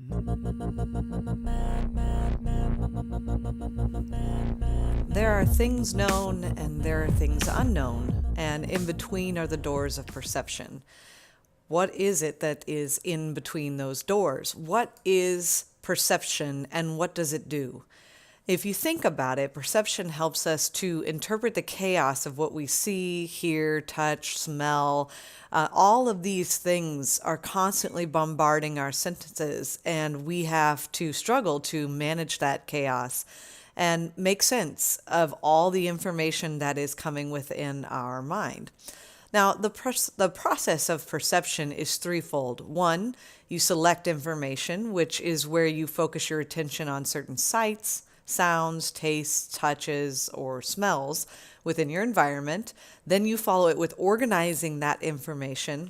There are things known and there are things unknown, and in between are the doors of perception. What is it that is in between those doors? What is perception and what does it do? If you think about it, perception helps us to interpret the chaos of what we see, hear, touch, smell. All of these things are constantly bombarding our senses, and we have to struggle to manage that chaos and make sense of all the information that is coming within our mind. Now, the process of perception is threefold. One, you select information, which is where you focus your attention on certain sights, sounds, tastes, touches, or smells within your environment. Then you follow it with organizing that information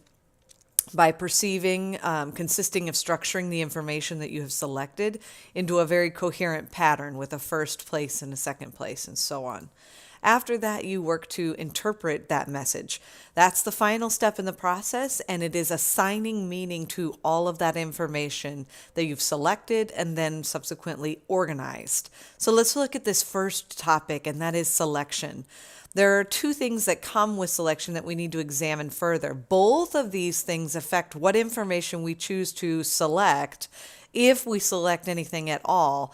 by perceiving, consisting of structuring the information that you have selected into a very coherent pattern with a first place and a second place, and so on. After that, you work to interpret that message. That's the final step in the process, and it is assigning meaning to all of that information that you've selected and then subsequently organized. So let's look at this first topic, and that is selection. There are two things that come with selection that we need to examine further. Both of these things affect what information we choose to select, if we select anything at all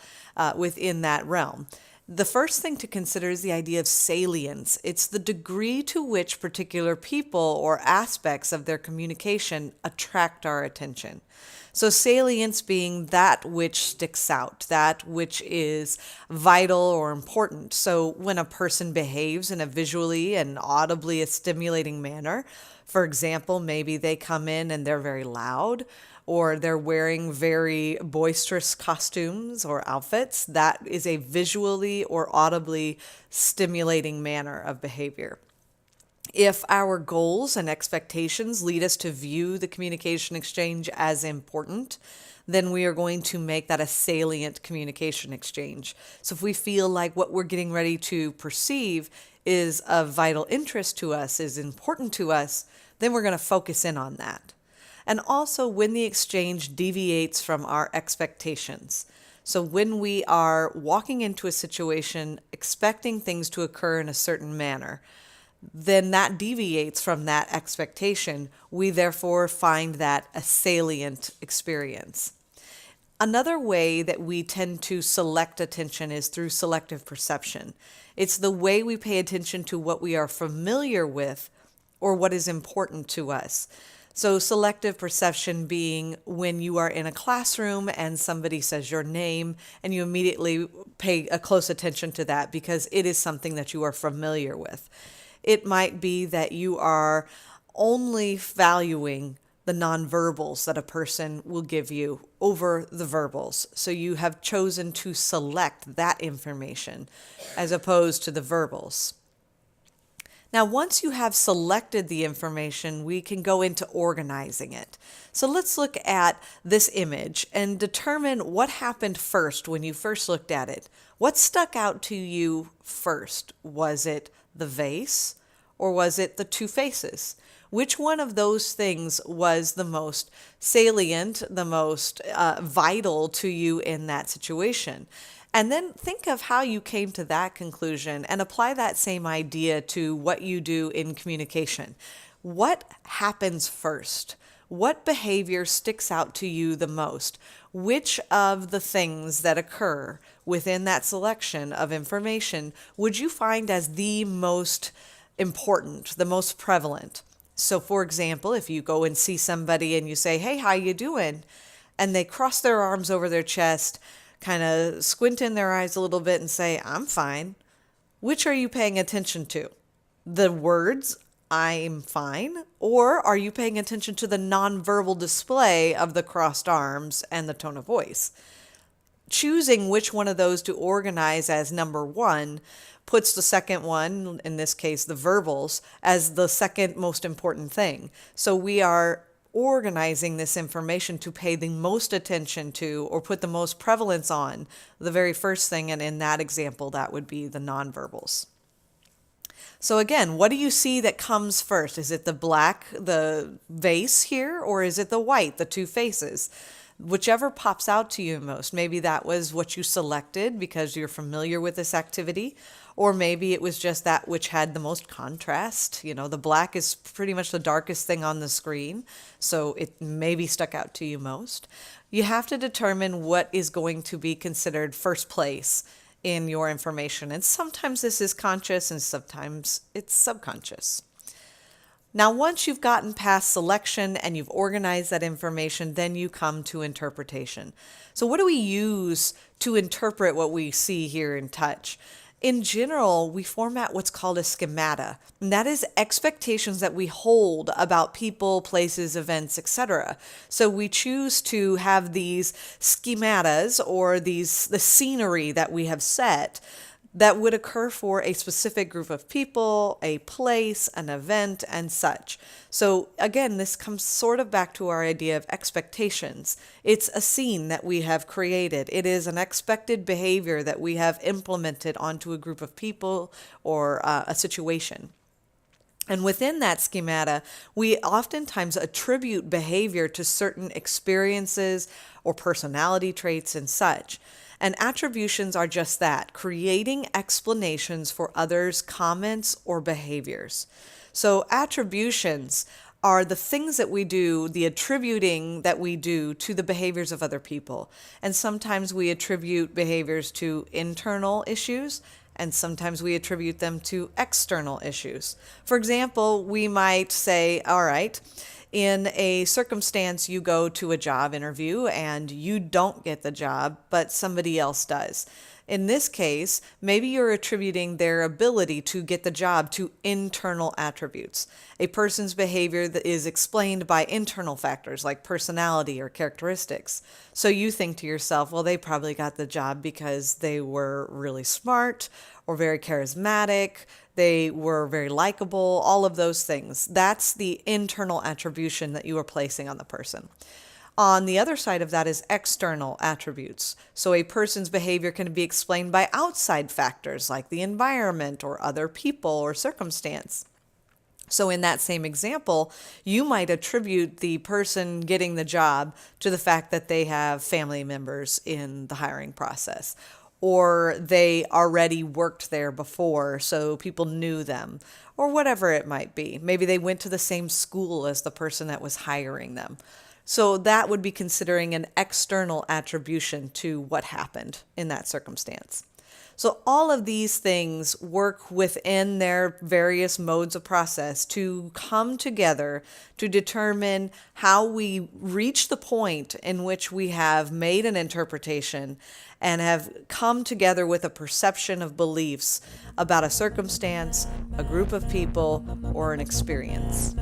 within that realm. The first thing to consider is the idea of salience. It's the degree to which particular people or aspects of their communication attract our attention. So salience being that which sticks out, that which is vital or important. So when a person behaves in a visually and audibly stimulating manner, for example, maybe they come in and they're very loud, or they're wearing very boisterous costumes or outfits, that is a visually or audibly stimulating manner of behavior. If our goals and expectations lead us to view the communication exchange as important, then we are going to make that a salient communication exchange. So if we feel like what we're getting ready to perceive is of vital interest to us, is important to us, then we're going to focus in on that. And also when the exchange deviates from our expectations. So when we are walking into a situation expecting things to occur in a certain manner, then that deviates from that expectation. We therefore find that a salient experience. Another way that we tend to select attention is through selective perception. It's the way we pay attention to what we are familiar with or what is important to us. So selective perception being when you are in a classroom and somebody says your name and you immediately pay a close attention to that because it is something that you are familiar with. It might be that you are only valuing the nonverbals that a person will give you over the verbals. So you have chosen to select that information as opposed to the verbals. Now, once you have selected the information, we can go into organizing it. So let's look at this image and determine what happened first when you first looked at it. What stuck out to you first? Was it the vase or was it the two faces? Which one of those things was the most salient, the most vital to you in that situation? And then think of how you came to that conclusion and apply that same idea to what you do in communication. What happens first? What behavior sticks out to you the most? Which of the things that occur within that selection of information would you find as the most important, the most prevalent? So for example, if you go and see somebody and you say, "Hey, how you doing?" and they cross their arms over their chest, kind of squint in their eyes a little bit and say, "I'm fine." Which are you paying attention to? The words, "I'm fine," or are you paying attention to the nonverbal display of the crossed arms and the tone of voice? Choosing which one of those to organize as number one puts the second one, in this case the verbals, as the second most important thing. So we are organizing this information to pay the most attention to or put the most prevalence on the very first thing, and in that example that would be the nonverbals. So again, what do you see that comes first? Is it the black, the vase here, or is it the white, the two faces? whichever pops out to you most. Maybe that was what you selected because you're familiar with this activity, or maybe it was just that which had the most contrast. The black is pretty much the darkest thing on the screen, so it maybe stuck out to you most. You have to determine what is going to be considered first place in your information. And sometimes this is conscious and sometimes it's subconscious. Now, once you've gotten past selection and you've organized that information, then you come to interpretation. So what do we use to interpret what we see, hear, and touch? In general, we format what's called a schemata, and that is expectations that we hold about people, places, events, etc. So we choose to have these schematas or the scenery that we have set that would occur for a specific group of people, a place, an event, and such. So again, this comes sort of back to our idea of expectations. It's a scene that we have created. It is an expected behavior that we have implemented onto a group of people or a situation. And within that schemata, we oftentimes attribute behavior to certain experiences or personality traits and such. And attributions are just that, creating explanations for others' comments or behaviors. So attributions are the things that we do, the attributing that we do to the behaviors of other people. And sometimes we attribute behaviors to internal issues, and sometimes we attribute them to external issues. For example, we might say, all right, in a circumstance, you go to a job interview and you don't get the job, but somebody else does. In this case, maybe you're attributing their ability to get the job to internal attributes. A person's behavior that is explained by internal factors like personality or characteristics. So you think to yourself, well, they probably got the job because they were really smart or very charismatic, they were very likable, all of those things. That's the internal attribution that you are placing on the person. On the other side of that is external attributes. So a person's behavior can be explained by outside factors like the environment or other people or circumstance. So in that same example, you might attribute the person getting the job to the fact that they have family members in the hiring process, or they already worked there before, so people knew them, or whatever it might be. Maybe they went to the same school as the person that was hiring them. So that would be considering an external attribution to what happened in that circumstance. So all of these things work within their various modes of process to come together to determine how we reach the point in which we have made an interpretation and have come together with a perception of beliefs about a circumstance, a group of people, or an experience.